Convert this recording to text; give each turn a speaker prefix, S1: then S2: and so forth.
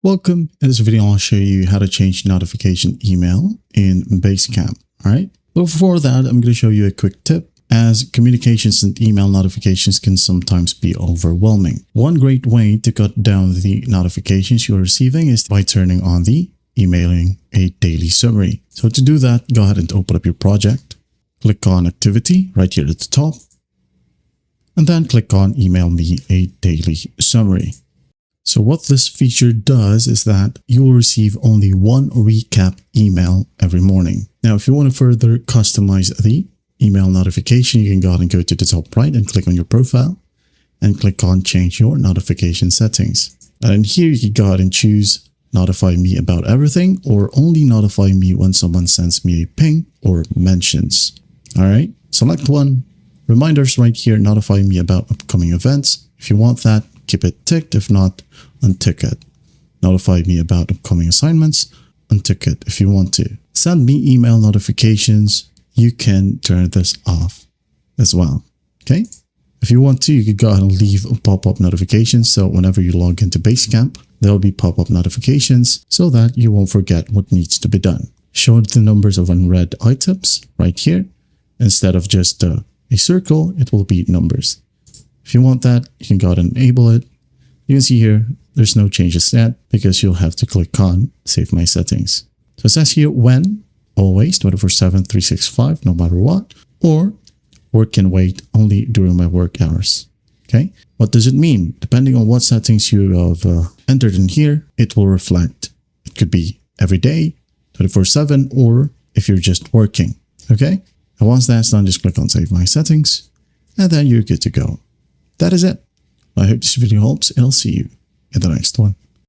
S1: Welcome. In this video, I'll show you how to change notification email in Basecamp. All right. But before that, I'm going to show you a quick tip, as communications and email notifications can sometimes be overwhelming. One great way to cut down the notifications you're receiving is by turning on the emailing a daily summary. So to do that, go ahead and open up your project. Click on activity right here at the top. And then click on email me a daily summary. So what this feature does is that you will receive only one recap email every morning. Now, if you want to further customize the email notification, you can go ahead and go to the top right and click on your profile and click on change your notification settings. And here you can go ahead and choose notify me about everything or only notify me when someone sends me a ping or mentions. All right, select one. Reminders right here, notify me about upcoming events. If you want that, keep it ticked. If not, untick it. Notify me about upcoming assignments. Untick it if you want to. Send me email notifications. You can turn this off as well. Okay. If you want to, you could go ahead and leave pop-up notifications. So whenever you log into Basecamp, there'll be pop-up notifications so that you won't forget what needs to be done. Show the numbers of unread items right here. Instead of just a circle, it will be numbers. If you want that, you can go ahead and enable it. You can see here, there's no changes yet because you'll have to click on Save My Settings. So it says here when, always, 24/7, 365, no matter what, or work can wait only during my work hours. Okay, what does it mean? Depending on what settings you have entered in here, it will reflect. It could be every day, 24/7, or if you're just working. Okay, and once that's done, just click on Save My Settings, and then you're good to go. That is it. I hope this video helps, and I'll see you in the next one.